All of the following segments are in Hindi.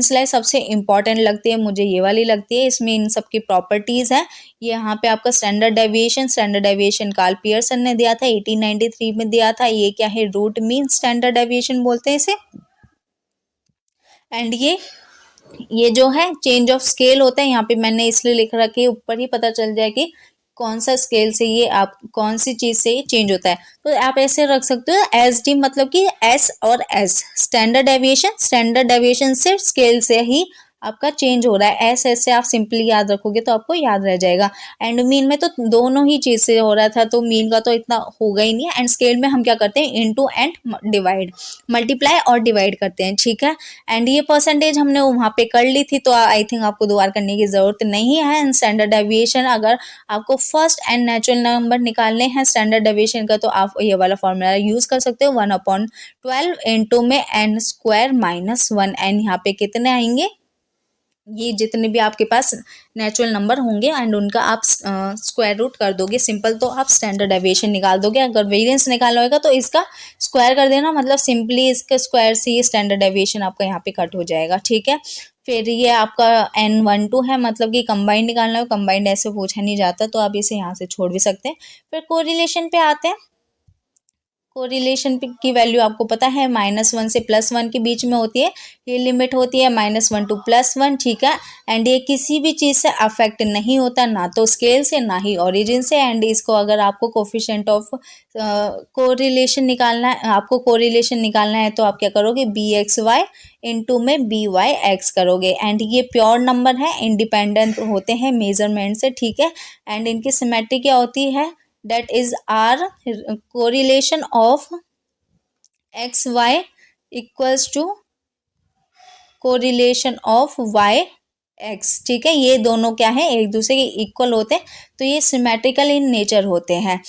स्लाइड सबसे इंपॉर्टेंट लगती है मुझे, ये वाली लगती है, इसमें इन सब की प्रॉपर्टीज़ हैं। ये यहाँ पे आपका स्टैंडर्ड डेविएशन कार्ल पियर्सन ने दिया था, 1893 में दिया था। ये क्या है, रूट मीन स्टैंडर्ड डेविएशन बोलते हैं इसे। एंड ये जो है चेंज ऑफ स्केल होता है, यहाँ पे मैंने इसलिए लिख रखी है, ऊपर ही पता चल जाए कि कौन सा स्केल से ये आप कौन सी चीज से ये चेंज होता है। तो आप ऐसे रख सकते हो एस डी, मतलब कि एस और एस, स्टैंडर्ड डेविएशन सिर्फ स्केल से ही आपका चेंज हो रहा है। एस एस से आप सिंपली याद रखोगे तो आपको याद रह जाएगा। एंड मीन में तो दोनों ही चीज से हो रहा था, तो मीन का तो इतना होगा ही नहीं। एंड स्केल में हम क्या करते हैं, इनटू एंड डिवाइड, मल्टीप्लाई और डिवाइड करते हैं, ठीक है। एंड ये परसेंटेज हमने वहाँ पे कर ली थी, तो आई थिंक आपको दोबारा करने की जरूरत नहीं है। एंड स्टैंडर्ड डेविएशन, अगर आपको फर्स्ट एंड नेचुरल नंबर निकालने हैं स्टैंडर्ड डेविएशन का, तो आप ये वाला फॉर्मूला यूज कर सकते हो, 1/12 इंटू में n स्क्वायर माइनस 1। एंड यहाँ पे कितने आएंगे, ये जितने भी आपके पास नेचुरल नंबर होंगे एंड उनका आप स्क्वायर रूट कर दोगे, सिंपल, तो आप स्टैंडर्ड डेविएशन निकाल दोगे। अगर वेरिएंस निकालना होगा तो इसका स्क्वायर कर देना, मतलब सिंपली इसके स्क्वायर से ये स्टैंडर्ड डेविएशन आपका यहाँ पे कट हो जाएगा, ठीक है। फिर ये आपका n12 है, मतलब कि कंबाइंड निकालना हो, कंबाइंड ऐसे पूछा नहीं जाता, तो आप इसे यहाँ से छोड़ भी सकते हैं। फिर कोरिलेशन पे आते हैं। कोरिलेशन की वैल्यू आपको पता है -1 से +1 के बीच में होती है, ये लिमिट होती है -1 to +1, ठीक है। एंड ये किसी भी चीज़ से अफेक्ट नहीं होता, ना तो स्केल से ना ही ओरिजिन से। एंड इसको अगर आपको कोफिशिएंट ऑफ कोरिलेशन निकालना है, आपको कोरिलेशन निकालना है, तो आप क्या करोगे, BXY इंटू में BYX करोगे। एंड ये प्योर नंबर है, इंडिपेंडेंट होते हैं मेजरमेंट से, ठीक है। एंड इनकी सिमेट्री क्या होती है, that is r correlation of xy equals to correlation of y x, ठीक है। ये दोनों क्या है, एक दूसरे के इक्वल होते हैं, तो ये सिमेट्रिकल इन नेचर होते हैं।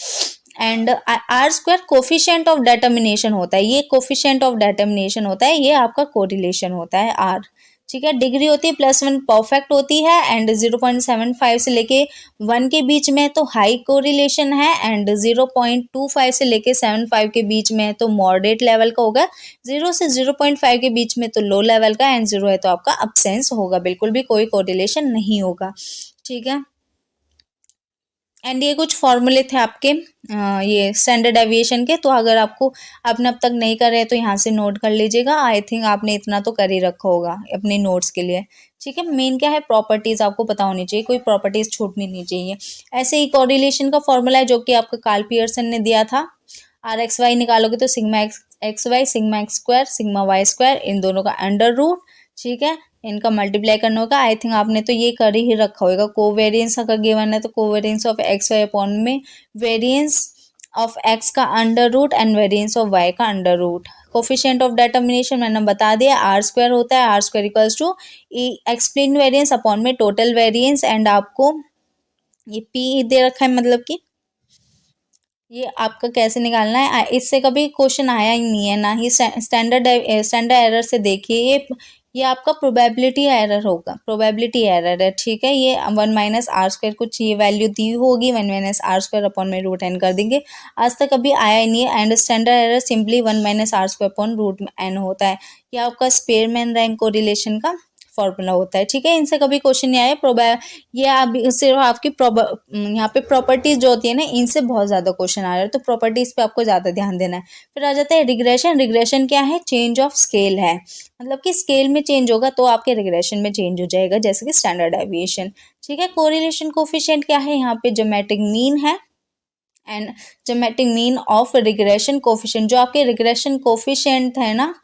And R square coefficient of determination होता है, ये कोफिशिएंट ऑफ डेटर्मिनेशन होता है, ये आपका कोरिलेशन होता है आर, ठीक है। डिग्री होती है +1 परफेक्ट होती है, एंड 0.75 से लेके 1 के बीच में तो हाई कोरिलेशन है, एंड 0.25 से लेके 75 के बीच में तो मॉडरेट लेवल का होगा, 0 से 0.5 के बीच में तो लो लेवल का, एंड 0 है तो आपका अब्सेंस होगा, बिल्कुल भी कोई कोरिलेशन नहीं होगा, ठीक है। एंड ये कुछ फॉर्मूले थे आपके ये स्टैंडर्ड डेविएशन के, तो अगर आपको आपने अब तक नहीं करे हैं तो यहाँ से नोट कर लीजिएगा। आई थिंक आपने इतना तो कर ही रखा होगा अपने नोट्स के लिए, ठीक है। मेन क्या है, प्रॉपर्टीज आपको पता होनी चाहिए, कोई प्रॉपर्टीज छूटनी नहीं चाहिए। ऐसे ही कोरिलेशन का फॉर्मूला है जो कि आपका कार्ल पियर्सन ने दिया था, RXY निकालोगे तो sigma XY sigma x square sigma y square, इन दोनों का अंडर रूट, ठीक है, इनका मल्टीप्लाई करना होगा। आई थिंक आपने तो ये कर ही रखा होगा। कोवेरियंस अगर गिवन है तो कोवेरियंस ऑफ XY अपॉन में वेरियंस ऑफ x का under root and variance of y का under root. Coefficient of determination मैंने बता दिया, आर स्क्वायर होता है, R square equals to explain variance upon में टोटल वेरियंस। एंड आपको ये P दे रखा है, मतलब कि ये आपका कैसे निकालना है, इससे कभी क्वेश्चन आया ही नहीं है, ना ही स्टैंडर्ड एरर से। देखिए ये आपका प्रोबेबिलिटी एरर होगा, प्रोबेबिलिटी एरर है, ठीक है। ये 1 - r² कुछ ये वैल्यू दी होगी, 1 - r² अपॉन में √n कर देंगे, आज तक कभी आया ही नहीं है। And standard error simply 1 - r² upon √n होता है, ये आपका स्पेयरमैन रैंक कोरिलेशन का फॉर्मूला होता है, ठीक है। इनसे कभी क्वेश्चन नहीं आया। ये आप सिर्फ आपकी यहाँ पे प्रॉपर्टीज जो होती है ना, इनसे बहुत ज़्यादा क्वेश्चन आ रहे हैं, तो प्रॉपर्टीज पे आपको ज़्यादा ध्यान देना है। फिर आ जाता है रिग्रेशन। रिग्रेशन क्या है, चेंज ऑफ स्केल है, मतलब कि स्केल में चेंज होगा तो आपके रिग्रेशन में चेंज हो जाएगा, जैसे कि स्टैंडर्ड डेविएशन, ठीक है। कोरिलेशन कोफिशिएंट क्या है, यहाँ पे ज्योमेट्रिक मीन है, and geometric mean of regression coefficient, जो आपके रिग्रेशन कोफिशिएंट है ना,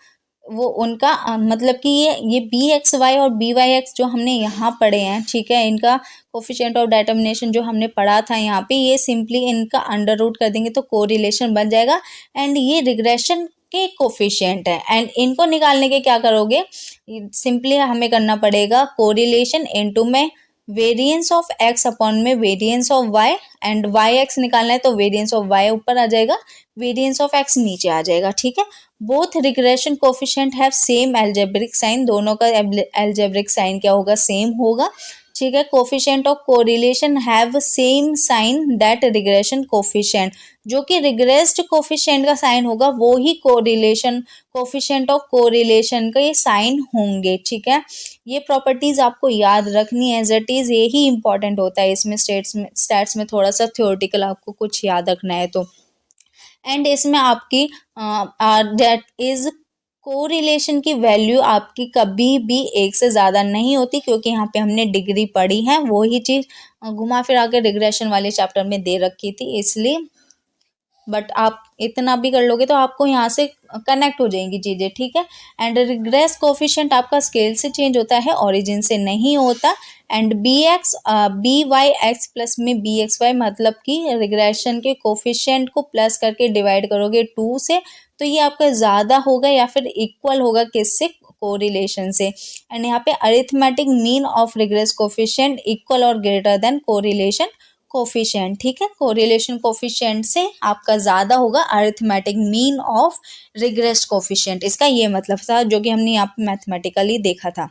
वो उनका मतलब कि ये BXY और BYX जो हमने यहाँ पढ़े हैं, ठीक है, इनका कोफिशिएंट ऑफ डेटर्मिनेशन जो हमने पढ़ा था यहाँ पे, ये सिंपली इनका अंडर रूट कर देंगे तो कोरिलेशन बन जाएगा। एंड ये रिग्रेशन के कोफिशिएंट है, एंड इनको निकालने के क्या करोगे, सिंपली हमें करना पड़ेगा कोरिलेशन इनटू में वेरिएंस ऑफ x अपॉन में variance of y, and YX निकालना है तो वेरिएंस ऑफ y ऊपर आ जाएगा, वेरिएंस ऑफ x नीचे आ जाएगा, ठीक है। Both regression coefficient have same algebraic sign, दोनों का एल्जेब्रिक साइन क्या होगा, सेम होगा, ठीक है। Coefficient of correlation have same sign that regression coefficient, जो कि रिग्रेस्ड कोफिशिएंट का साइन होगा वो ही कोरिलेशन कोफिशिएंट ऑफ कोरिलेशन का ये साइन होंगे, ठीक है। ये प्रॉपर्टीज आपको याद रखनी है एज इट इज, यही इंपॉर्टेंट होता है इसमें, स्टैट्स में थोड़ा सा थ्योरेटिकल आपको कुछ याद रखना है तो। एंड इसमें आपकी दैट इज कोरिलेशन की वैल्यू आपकी कभी भी एक से ज़्यादा नहीं होती, क्योंकि यहाँ पे हमने डिग्री पढ़ी है, वही चीज़ घुमा फिरा के रिग्रेशन वाले चैप्टर में दे रखी थी, इसलिए बट आप इतना भी कर लोगे तो आपको यहाँ से कनेक्ट हो जाएंगी चीज़ें, ठीक है। एंड रिग्रेस कोफिशिएंट आपका स्केल से चेंज होता है, ओरिजिन से नहीं होता। And B Y X plus में बी एक्स वाई, मतलब कि रिग्रेशन के कोफिशिएंट को प्लस करके डिवाइड करोगे 2 से, तो ये आपका ज़्यादा होगा या फिर इक्वल होगा किससे, कोरिलेशन से। एंड यहाँ पे arithmetic mean of regress coefficient equal और ग्रेटर देन कोरिलेशन कोफिशिएंट, ठीक है। कोरिलेशन कोफिशिएंट से आपका ज़्यादा होगा arithmetic mean of regress coefficient, इसका ये मतलब था जो कि हमने यहाँ पे मैथमेटिकली देखा था।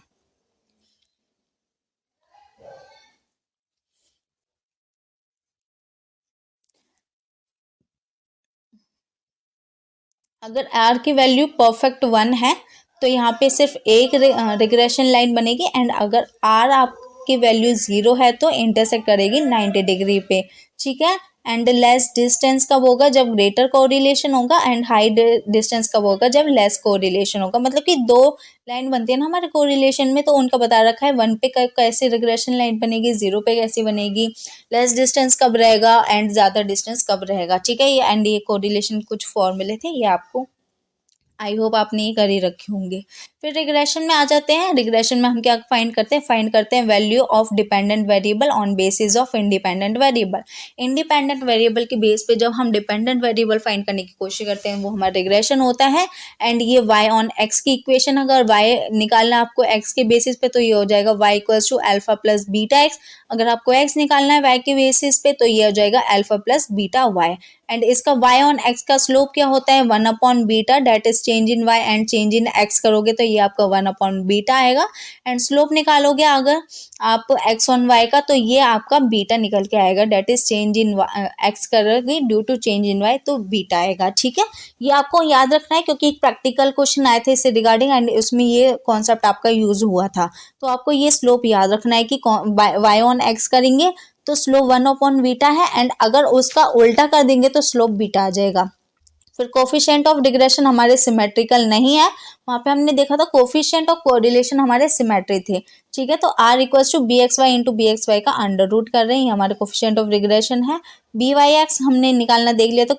अगर आर की वैल्यू परफेक्ट 1 है तो यहाँ पे सिर्फ एक रिग्रेशन लाइन बनेगी, एंड अगर आर आपकी वैल्यू 0 है तो इंटरसेक्ट करेगी 90 डिग्री पे, ठीक है। एंड लेस डिस्टेंस कब होगा, जब ग्रेटर कोरिलेशन होगा, एंड हाई डिस्टेंस कब होगा, जब लेस कोरिलेशन होगा। मतलब कि दो लाइन बनती है ना हमारे कोरिलेशन में, तो उनका बता रखा है 1 पे कैसे रिग्रेशन लाइन बनेगी, 0 पे कैसी बनेगी, लेस डिस्टेंस कब रहेगा एंड ज़्यादा डिस्टेंस कब रहेगा, ठीक है। ये एंड ये कोरिलेशन कुछ फॉर्मूले थे, ये आपको आई होप आपने ये कर ही रखे होंगे। फिर रिग्रेशन में आ जाते हैं। रिग्रेशन में हम क्या फाइंड करते हैं value of dependent variable on basis of independent variable. Independent variable के बेस पे जब हम डिपेंडेंट वेरिएबल फाइंड करने की कोशिश करते हैं वो हमारा रिग्रेशन होता है। एंड ये y ऑन x की इक्वेशन, अगर y निकालना है आपको x के बेसिस पे तो ये हो जाएगा y equals to alpha plus beta x। अगर आपको x निकालना है y के बेसिस पे तो ये हो जाएगा alpha plus beta y। And इसका y ऑन x का स्लोप क्या होता है, 1 upon beta, that is change in y, and change in x करोगे तो ये आपका 1 अपॉन बीटा आएगा। एंड स्लोप निकालोगे अगर आप x ऑन y का तो ये आपका बीटा निकल के आएगा, that is change in x करोगे due to change in y तो बीटा आएगा, ठीक है। ये आपको याद रखना है क्योंकि एक प्रैक्टिकल क्वेश्चन आए थे इससे रिगार्डिंग, एंड उसमें ये कॉन्सेप्ट आपका यूज हुआ था। तो आपको ये स्लोप याद रखना है कि y ऑन x करेंगे तो स्लोप 1 अपॉन बीटा है, एंड अगर उसका उल्टा कर देंगे तो स्लोप बीटा आ जाएगा। फिर कोफिशिएंट ऑफ रिग्रेशन हमारे सिमेट्रिकल नहीं है, वहाँ पे हमने देखा था कोफिशिएंट ऑफ कोरिलेशन हमारे सिमेट्री थे, ठीक है। तो R equals to B X Y into B X Y का अंडर रूट कर रहे हैं, हमारे कोफिशिएंट ऑफ रिग्रेशन है। बी वाई एक्स हमने निकालना देख लिया, तो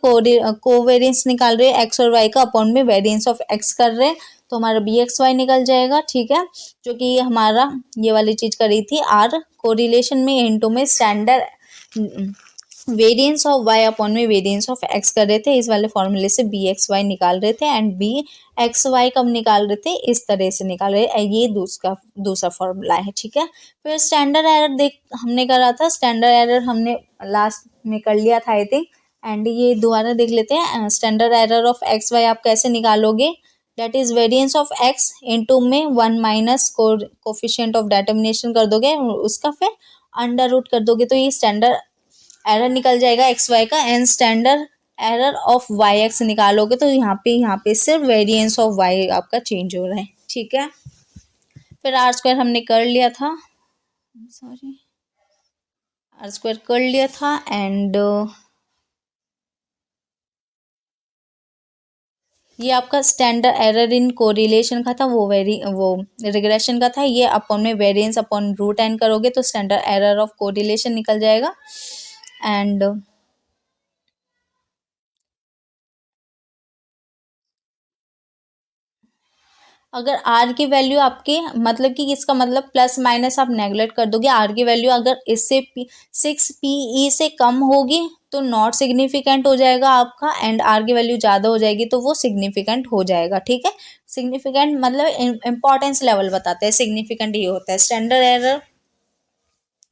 कोवेरियंस निकाल रहे हैं एक्स और वाई का, अपॉन में वेरियंस ऑफ एक्स कर रहे हैं, तो हमारा बी एक्स वाई निकल जाएगा, ठीक है। जो कि ये हमारा ये वाली चीज करी थी आर कोरिलेशन में इंटू में standard variance of y upon में वेरिएंस ऑफ x कर रहे थे, इस वाले फॉर्मूले से बी एक्स वाई निकाल रहे थे, एंड बी एक्स वाई कब निकाल रहे थे, इस तरह से निकाल रहे हैं, ये दूसरा फॉर्मूला है, ठीक है। फिर स्टैंडर्ड एरर देख हमने करा था, स्टैंडर्ड एरर हमने लास्ट में कर लिया था आई थिंक, एंड ये दोबारा देख लेते हैं। Standard error of X Y आप कैसे निकालोगे, that is variance of x into में 1 माइनस कोफिशिएंट ऑफ डिटर्मिनेशन कर दोगे, उसका फिर अंडर रूट कर दोगे, तो ये स्टैंडर्ड एरर निकल जाएगा एक्स वाई का। And standard error of Y X निकालोगे तो यहाँ पे सिर्फ वेरिएंस ऑफ वाई आपका चेंज हो रहा है, ठीक है। फिर आर स्क्वायर हमने कर लिया था, सॉरी आर स्क्वायर कर लिया था, एंड ये आपका स्टैंडर्ड एरर इन कोरिलेशन का था, वो रिग्रेशन का था, ये अपॉन में वेरिएंस अपॉन रूट एन करोगे तो स्टैंडर्ड एरर ऑफ कोरिलेशन निकल जाएगा। एंड अगर आर की वैल्यू आपके मतलब कि इसका मतलब प्लस माइनस आप नेगलेक्ट कर दोगे, आर की वैल्यू अगर इससे 6 PE से कम होगी तो नॉट सिग्निफिकेंट हो जाएगा आपका, एंड आर की वैल्यू ज़्यादा हो जाएगी तो वो सिग्निफिकेंट हो जाएगा, ठीक है। सिग्निफिकेंट मतलब इम्पॉर्टेंस लेवल बताते हैं, सिग्निफिकेंट ये होता है। स्टैंडर्ड एरर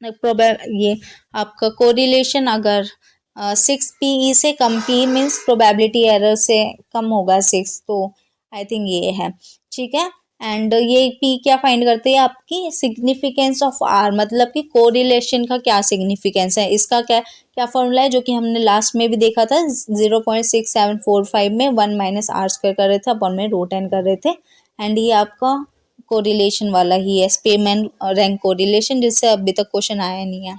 ये आपका कोरिलेशन अगर 6 PE से कम, पी मीन्स प्रोबेबिलिटी एरर से कम होगा 6, तो आई थिंक ये है, ठीक है। एंड ये पी क्या फाइंड करते हैं, आपकी सिग्निफिकेंस ऑफ आर, मतलब कि कोरिलेशन का क्या सिग्निफिकेंस है, इसका क्या क्या फॉर्मूला है, जो कि हमने लास्ट में भी देखा था 0.6745 में 1 - r² कर रहे थे अपन में √n कर रहे थे। एंड ये आपका कोरिलेशन वाला ही है, स्पेमैन रैंक कोरिलेशन, जिससे अभी तक क्वेश्चन आया नहीं है।